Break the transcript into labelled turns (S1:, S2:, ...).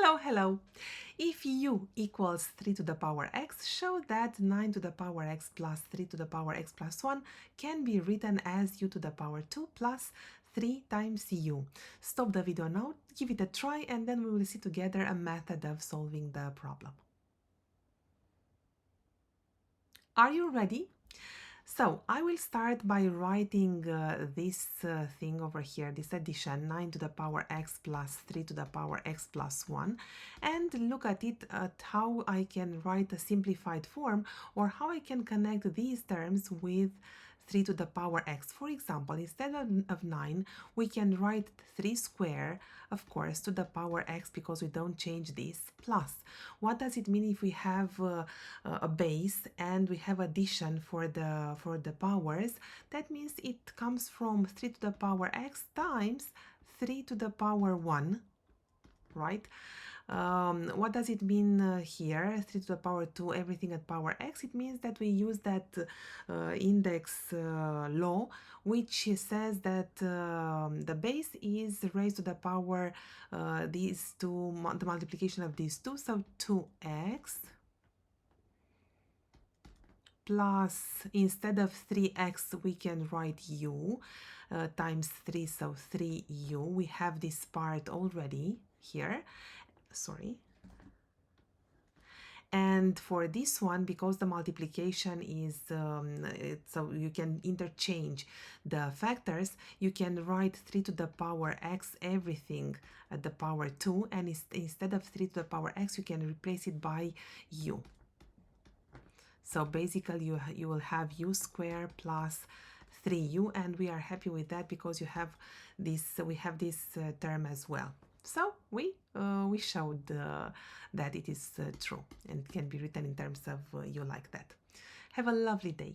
S1: Hello, hello. If u equals 3 to the power x, show that 9 to the power x plus 3 to the power x plus 1 can be written as u to the power 2 plus 3 times u. Stop the video now, give it a try, and then we will see together a method of solving the problem. Are you ready? So I will start by writing this thing over here, this addition, 9 to the power x plus 3 to the power x plus 1, and look at it at how I can write a simplified form, or how I can connect these terms with 3 to the power x. For example, instead of 9, we can write 3 square, of course, to the power x, because we don't change this, plus. What does it mean if we have a base and we have addition for the powers? That means it comes from 3 to the power x times 3 to the power 1, right? What does it mean here? 3 to the power 2, everything at power x. It means that we use that index law, which says that the base is raised to the power these two, the multiplication of these two, so 2x plus, instead of 3x, we can write u times 3, so 3u. We have this part already here. Sorry. And for this one, because the multiplication is, so you can interchange the factors, you can write 3 to the power x, everything at the power 2, and instead of 3 to the power x, you can replace it by u. So basically you will have u squared plus 3u, and we are happy with that because we have this term as well. So we showed that it is true and it can be written in terms of u like that. Have a lovely day.